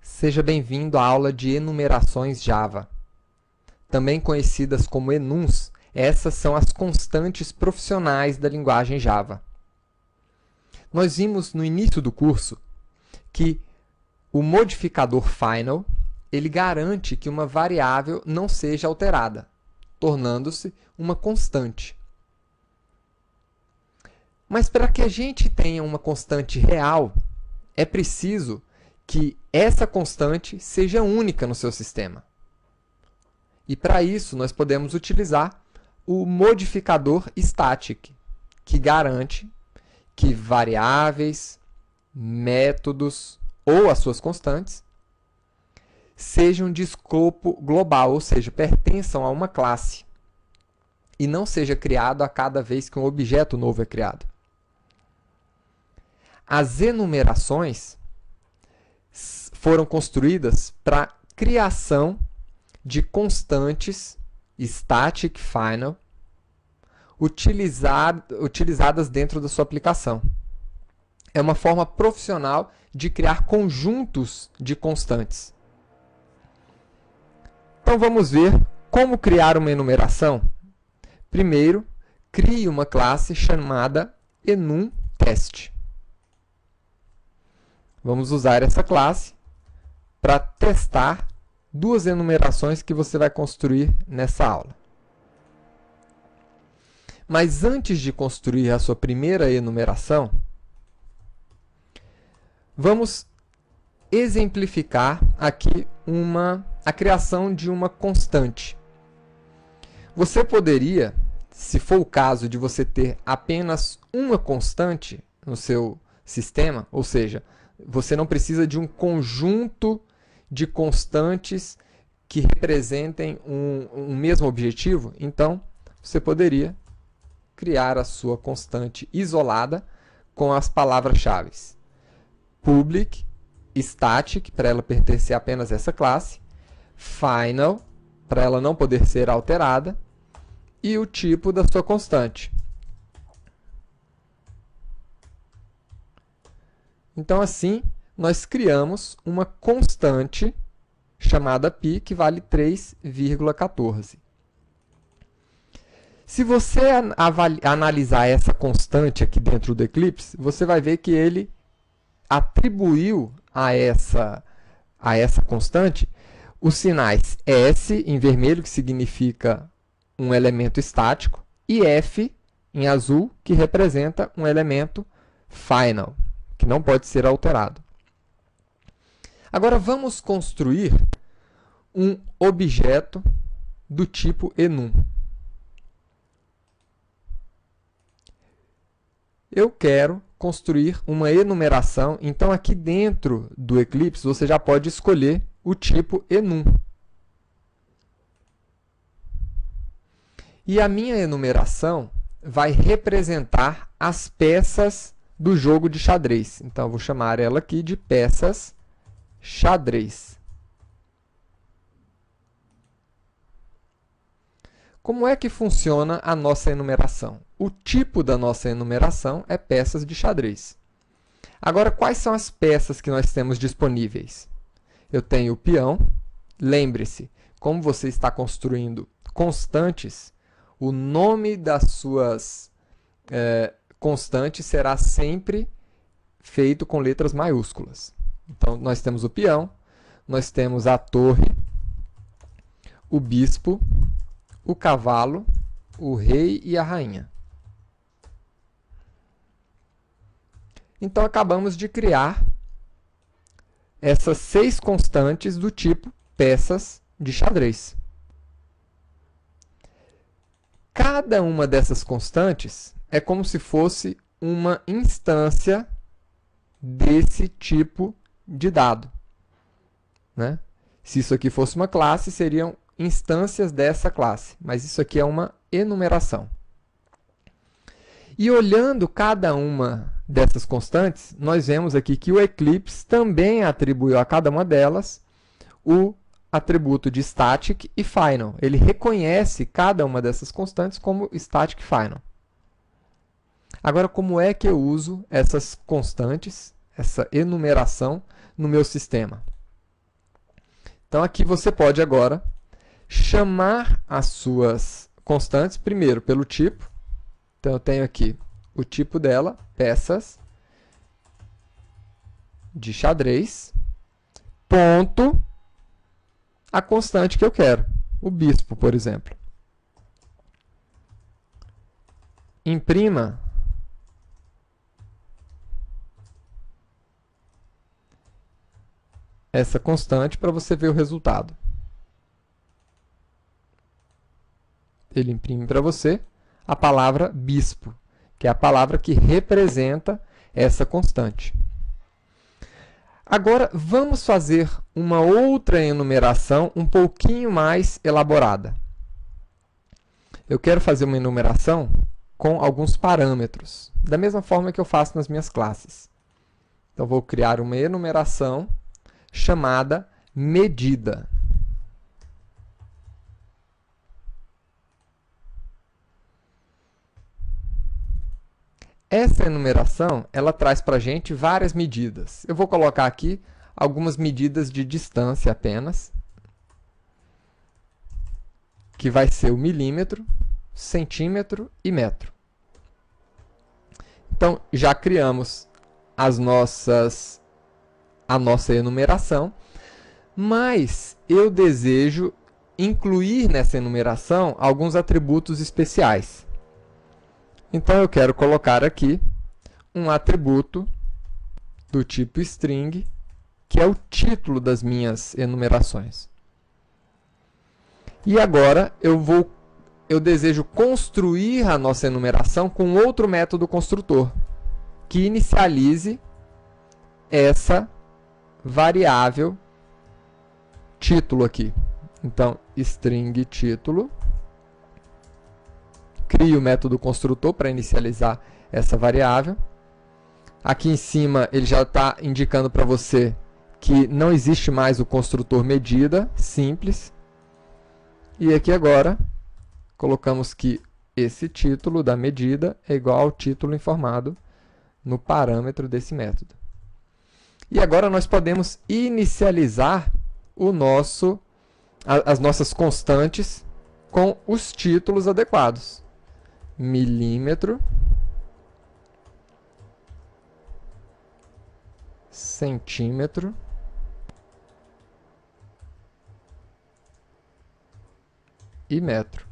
Seja bem-vindo à aula de enumerações Java. Também conhecidas como enums, essas são as constantes profissionais da linguagem Java. Nós vimos no início do curso que o modificador final ele garante que uma variável não seja alterada, tornando-se uma constante. Mas para que a gente tenha uma constante real, é preciso que essa constante seja única no seu sistema. E para isso, nós podemos utilizar o modificador static, que garante que variáveis, métodos ou as suas constantes sejam de escopo global, ou seja, pertençam a uma classe e não seja criado a cada vez que um objeto novo é criado. As enumerações foram construídas para criação de constantes static final utilizadas dentro da sua aplicação. É uma forma profissional de criar conjuntos de constantes. Então vamos ver como criar uma enumeração. Primeiro, crie uma classe chamada enumTest. Vamos usar essa classe para testar duas enumerações que você vai construir nessa aula. Mas antes de construir a sua primeira enumeração, vamos exemplificar aqui a criação de uma constante. Você poderia, se for o caso de você ter apenas uma constante no seu sistema, ou seja, você não precisa de um conjunto de constantes que representem um mesmo objetivo, então você poderia criar a sua constante isolada com as palavras-chave public, static, para ela pertencer apenas a essa classe, final, para ela não poder ser alterada, e o tipo da sua constante. Então, assim, nós criamos uma constante chamada π, que vale 3,14. Se você analisar essa constante aqui dentro do Eclipse, você vai ver que ele atribuiu a essa constante os sinais S em vermelho, que significa um elemento estático, e F em azul, que representa um elemento final, que não pode ser alterado. Agora vamos construir um objeto do tipo enum. Eu quero construir uma enumeração, então aqui dentro do Eclipse você já pode escolher o tipo enum. E a minha enumeração vai representar as peças do jogo de xadrez. Então, eu vou chamar ela aqui de peças xadrez. Como é que funciona a nossa enumeração? O tipo da nossa enumeração é peças de xadrez. Agora, quais são as peças que nós temos disponíveis? Eu tenho o peão. Lembre-se, como você está construindo constantes, o nome das suas constantes será sempre feito com letras maiúsculas. Então, nós temos o peão, nós temos a torre, o bispo, o cavalo, o rei e a rainha. Então, acabamos de criar essas 6 constantes do tipo peças de xadrez. Cada uma dessas constantes é como se fosse uma instância desse tipo de dado, né? Se isso aqui fosse uma classe, seriam instâncias dessa classe, mas isso aqui é uma enumeração. E olhando cada uma dessas constantes, nós vemos aqui que o Eclipse também atribuiu a cada uma delas o atributo de static e final. Ele reconhece cada uma dessas constantes como static final. Agora, como é que eu uso essas constantes, essa enumeração, no meu sistema? Então, aqui você pode agora chamar as suas constantes, primeiro, pelo tipo. Então, eu tenho aqui o tipo dela, peças de xadrez, ponto, a constante que eu quero, o bispo, por exemplo. Imprima essa constante para você ver o resultado. Ele imprime para você a palavra bispo, que é a palavra que representa essa constante. Agora, vamos fazer uma outra enumeração um pouquinho mais elaborada. Eu quero fazer uma enumeração com alguns parâmetros, da mesma forma que eu faço nas minhas classes. Então, vou criar uma enumeração chamada medida. Essa enumeração, ela traz para a gente várias medidas. Eu vou colocar aqui algumas medidas de distância apenas, que vai ser o milímetro, centímetro e metro. Então, já criamos a nossa enumeração, mas eu desejo incluir nessa enumeração alguns atributos especiais. Então, eu quero colocar aqui um atributo do tipo string, que é o título das minhas enumerações. E agora, eu desejo construir a nossa enumeração com outro método construtor, que inicialize essa variável título aqui. Então, string título. Crio o método construtor para inicializar essa variável. Aqui em cima, ele já está indicando para você que não existe mais o construtor medida, simples. E aqui agora, colocamos que esse título da medida é igual ao título informado no parâmetro desse método. E agora nós podemos inicializar as nossas constantes com os títulos adequados. Milímetro, centímetro e metro.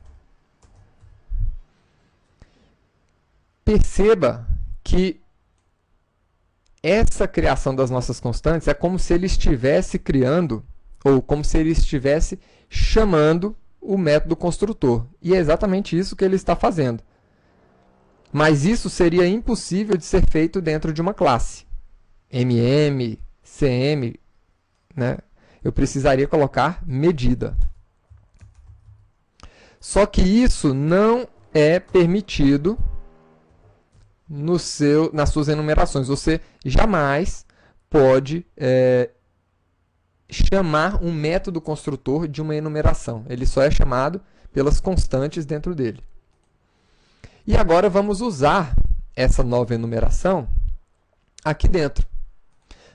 Perceba que essa criação das nossas constantes é como se ele estivesse criando, ou como se ele estivesse chamando o método construtor. E é exatamente isso que ele está fazendo. Mas isso seria impossível de ser feito dentro de uma classe. MM, CM, né? Eu precisaria colocar medida. Só que isso não é permitido nas suas enumerações. Você jamais pode chamar um método construtor de uma enumeração. Ele só é chamado pelas constantes dentro dele. E agora vamos usar essa nova enumeração aqui dentro,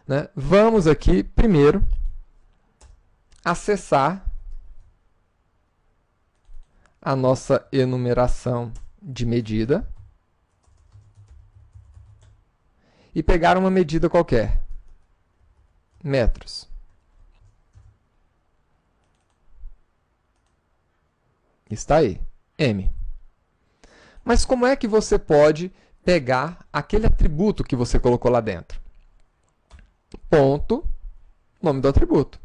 né? Vamos aqui, primeiro, acessar a nossa enumeração de medida e pegar uma medida qualquer, metros. Está aí, M. Mas como é que você pode pegar aquele atributo que você colocou lá dentro? Ponto, nome do atributo.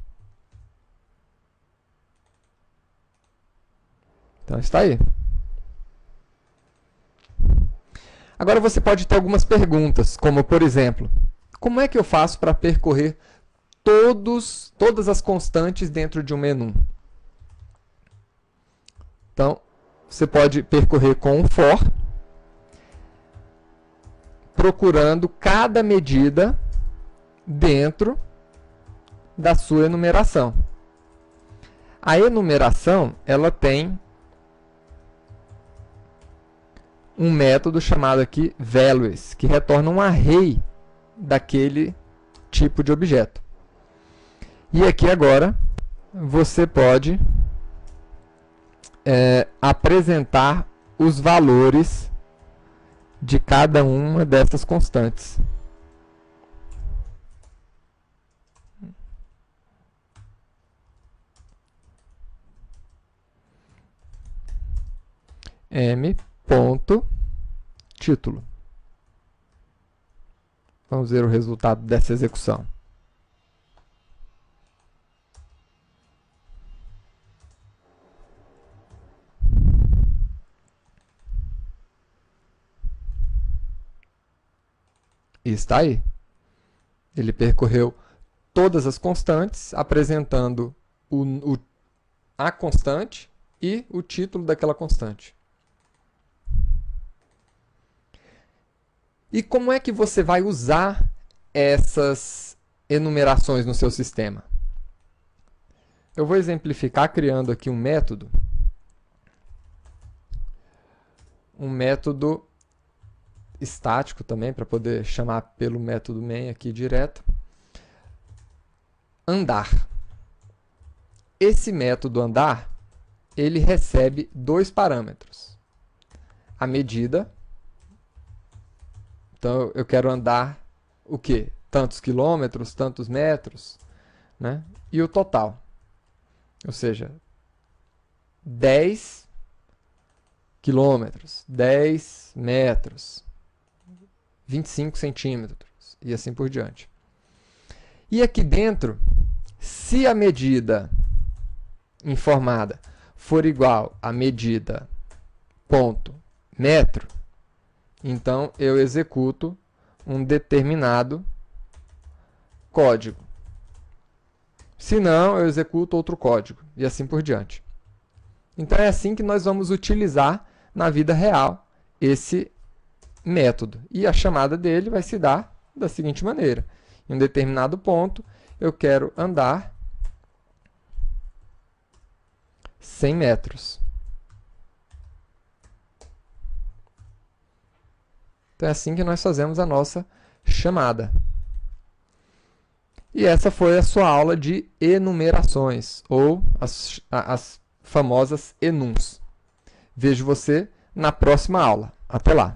Então, está aí. Agora, você pode ter algumas perguntas, como, por exemplo, como é que eu faço para percorrer todas as constantes dentro de um menu? Então, você pode percorrer com um for, procurando cada medida dentro da sua enumeração. A enumeração, ela tem um método chamado aqui values, que retorna um array daquele tipo de objeto. E aqui agora, você pode apresentar os valores de cada uma dessas constantes. M.título. Vamos ver o resultado dessa execução. E está aí. Ele percorreu todas as constantes, apresentando a constante e o título daquela constante. E como é que você vai usar essas enumerações no seu sistema? Eu vou exemplificar criando aqui um método estático também, para poder chamar pelo método main aqui direto. Andar. Esse método andar, ele recebe dois parâmetros. A medida. Então, eu quero andar o quê? Tantos quilômetros, tantos metros, né? E o total. Ou seja, 10 quilômetros, 10 metros, 25 centímetros e assim por diante. E aqui dentro, se a medida informada for igual à medida ponto metro, então eu executo um determinado código. Se não, eu executo outro código e assim por diante. Então é assim que nós vamos utilizar na vida real esse método. E a chamada dele vai se dar da seguinte maneira. Em um determinado ponto, eu quero andar 100 metros. Então é assim que nós fazemos a nossa chamada. E essa foi a sua aula de enumerações, ou as famosas enuns. Vejo você na próxima aula. Até lá!